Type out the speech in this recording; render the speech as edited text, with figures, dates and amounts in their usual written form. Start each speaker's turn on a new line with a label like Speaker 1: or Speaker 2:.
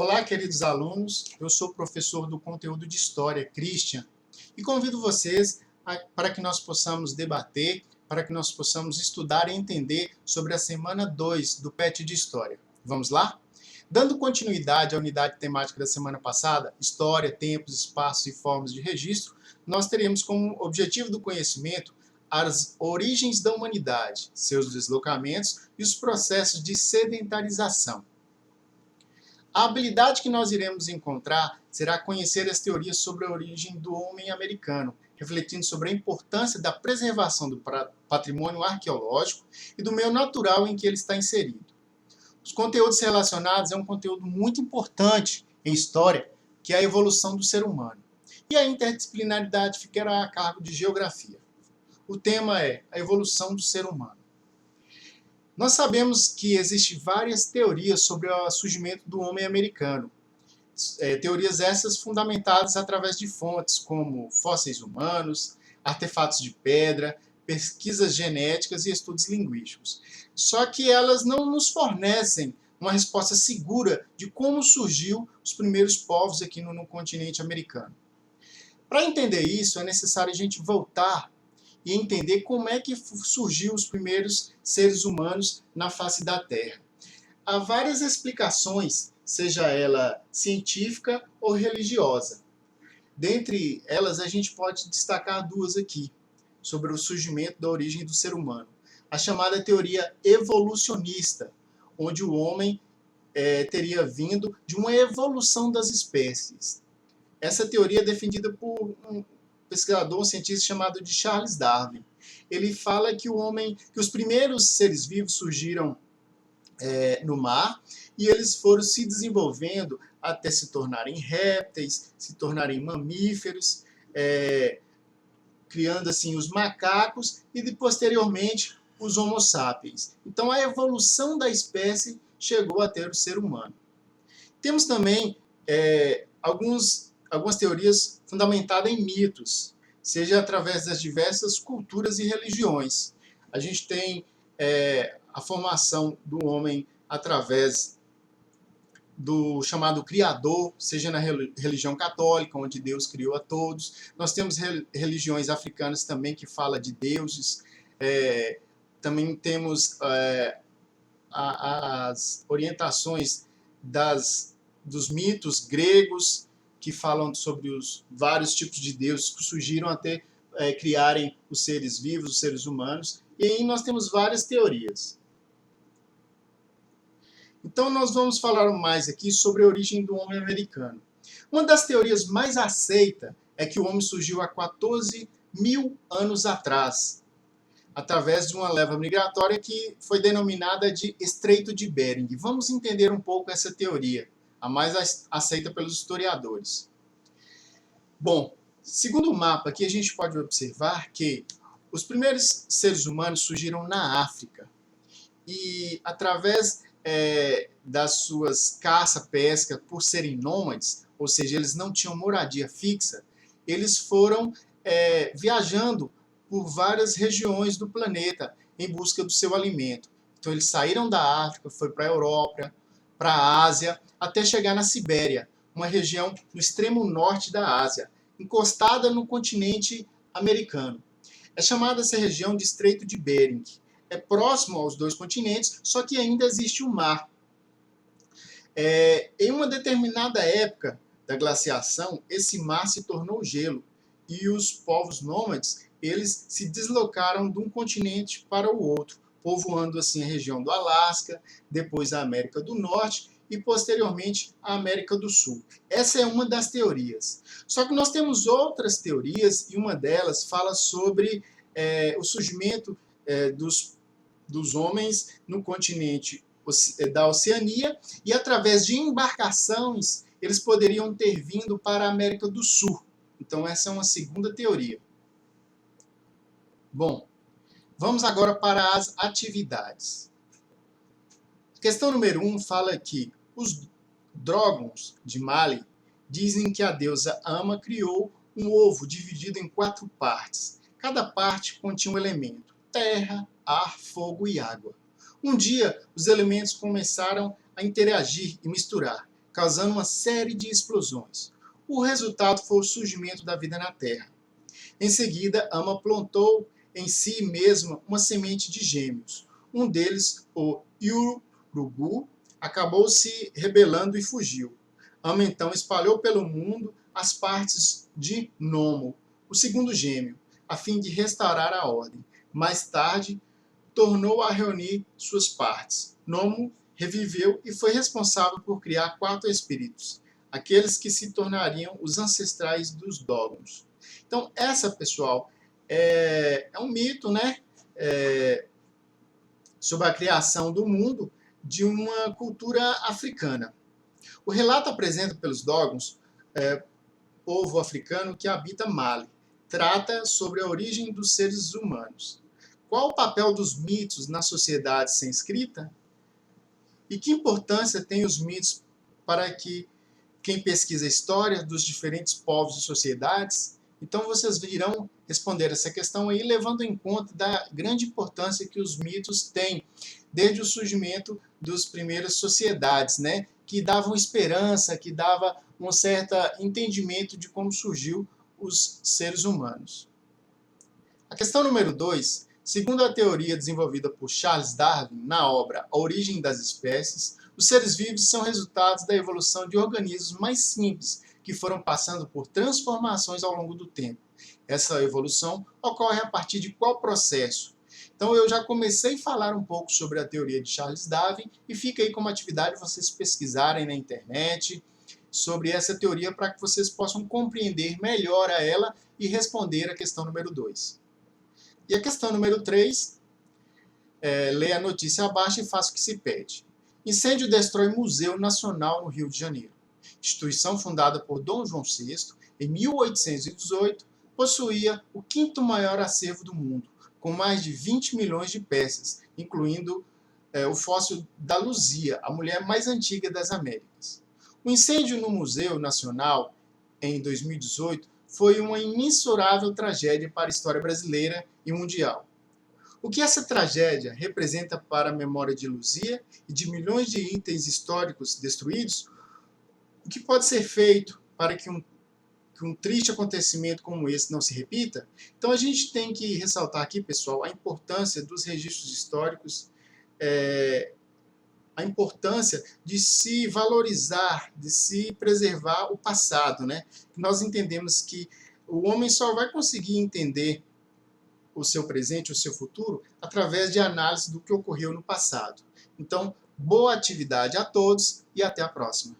Speaker 1: Olá, queridos alunos, eu sou o professor do conteúdo de História, Christian, e convido vocês para que nós possamos debater, para que nós possamos estudar e entender sobre a semana 2 do PET de História. Vamos lá? Dando continuidade à unidade temática da semana passada, História, Tempos, Espaços e Formas de Registro, nós teremos como objetivo do conhecimento as origens da humanidade, seus deslocamentos e os processos de sedentarização. A habilidade que nós iremos encontrar será conhecer as teorias sobre a origem do homem americano, refletindo sobre a importância da preservação do patrimônio arqueológico e do meio natural em que ele está inserido. Os conteúdos relacionados é um conteúdo muito importante em história, que é a evolução do ser humano. E a interdisciplinaridade ficará a cargo de geografia. O tema é a evolução do ser humano. Nós sabemos que existem várias teorias sobre o surgimento do homem americano. Teorias essas fundamentadas através de fontes como fósseis humanos, artefatos de pedra, pesquisas genéticas e estudos linguísticos. Só que elas não nos fornecem uma resposta segura de como surgiu os primeiros povos aqui no continente americano. Para entender isso, é necessário a gente voltar e entender como é que surgiu os primeiros seres humanos na face da Terra. Há várias explicações, seja ela científica ou religiosa. Dentre elas, a gente pode destacar duas aqui, sobre o surgimento da origem do ser humano. A chamada teoria evolucionista, onde o homem teria vindo de uma evolução das espécies. Essa teoria é defendida por um pesquisador, um cientista chamado de Charles Darwin. Ele fala que os primeiros seres vivos surgiram no mar e eles foram se desenvolvendo até se tornarem répteis, se tornarem mamíferos, criando assim os macacos e posteriormente os Homo sapiens. Então a evolução da espécie chegou a ter o ser humano. Temos também algumas teorias fundamentadas em mitos, seja através das diversas culturas e religiões. A gente tem a formação do homem através do chamado Criador, seja na religião católica, onde Deus criou a todos. Nós temos religiões africanas também que falam de deuses. Também temos as orientações dos mitos gregos, que falam sobre os vários tipos de deuses que surgiram até criarem os seres vivos, os seres humanos. E aí nós temos várias teorias. Então nós vamos falar mais aqui sobre a origem do homem americano. Uma das teorias mais aceitas é que o homem surgiu há 14 mil anos atrás, através de uma leva migratória que foi denominada de Estreito de Bering. Vamos entender um pouco essa teoria, a mais aceita pelos historiadores. Bom, segundo o mapa aqui a gente pode observar que os primeiros seres humanos surgiram na África e através das suas caça, pesca, por serem nômades, ou seja, eles não tinham moradia fixa, eles foram viajando por várias regiões do planeta em busca do seu alimento. Então eles saíram da África, foram para a Europa, para a Ásia, até chegar na Sibéria, uma região no extremo norte da Ásia, encostada no continente americano. É chamada essa região de Estreito de Bering. É próximo aos dois continentes, só que ainda existe um mar. Em uma determinada época da glaciação, esse mar se tornou gelo e os povos nômades eles se deslocaram de um continente para o outro, povoando assim a região do Alasca, depois a América do Norte e posteriormente a América do Sul. Essa é uma das teorias. Só que nós temos outras teorias e uma delas fala sobre o surgimento dos homens no continente da Oceania e através de embarcações eles poderiam ter vindo para a América do Sul. Então essa é uma segunda teoria. Bom, vamos agora para as atividades. Questão número 1 fala que os Drogons de Mali dizem que a deusa Ama criou um ovo dividido em 4 partes. Cada parte continha um elemento: terra, ar, fogo e água. Um dia, os elementos começaram a interagir e misturar, causando uma série de explosões. O resultado foi o surgimento da vida na Terra. Em seguida, Ama plantou em si mesma uma semente de gêmeos. Um deles, o Urubu, acabou se rebelando e fugiu. Ama então espalhou pelo mundo as partes de Nomo, o segundo gêmeo, a fim de restaurar a ordem. Mais tarde, tornou a reunir suas partes. Nomo reviveu e foi responsável por criar 4 espíritos, aqueles que se tornariam os ancestrais dos Dogons. Então, essa, pessoal, é um mito, né? Sobre a criação do mundo de uma cultura africana. O relato apresentado pelos Dogons, povo africano que habita Mali, trata sobre a origem dos seres humanos. Qual o papel dos mitos na sociedade sem escrita? E que importância têm os mitos para quem pesquisa a história dos diferentes povos e sociedades? Então vocês irão responder essa questão aí, levando em conta da grande importância que os mitos têm desde o surgimento das primeiras sociedades, né? Que davam esperança, que dava um certo entendimento de como surgiu os seres humanos. A questão número 2, segundo a teoria desenvolvida por Charles Darwin na obra A Origem das Espécies, os seres vivos são resultados da evolução de organismos mais simples que foram passando por transformações ao longo do tempo. Essa evolução ocorre a partir de qual processo? Então eu já comecei a falar um pouco sobre a teoria de Charles Darwin e fica aí como atividade vocês pesquisarem na internet sobre essa teoria para que vocês possam compreender melhor a ela e responder a questão número 2. E a questão número 3, leia a notícia abaixo e faça o que se pede. Incêndio destrói Museu Nacional no Rio de Janeiro. Instituição fundada por Dom João VI em 1818, possuía o 5º maior acervo do mundo, com mais de 20 milhões de peças, incluindo o fóssil da Luzia, a mulher mais antiga das Américas. O incêndio no Museu Nacional, em 2018, foi uma imensurável tragédia para a história brasileira e mundial. O que essa tragédia representa para a memória de Luzia e de milhões de itens históricos destruídos? O que pode ser feito para que um triste acontecimento como esse não se repita? Então a gente tem que ressaltar aqui, pessoal, a importância dos registros históricos, a importância de se valorizar, de se preservar o passado, né? Nós entendemos que o homem só vai conseguir entender o seu presente, o seu futuro, através de análise do que ocorreu no passado. Então, boa atividade a todos e até a próxima.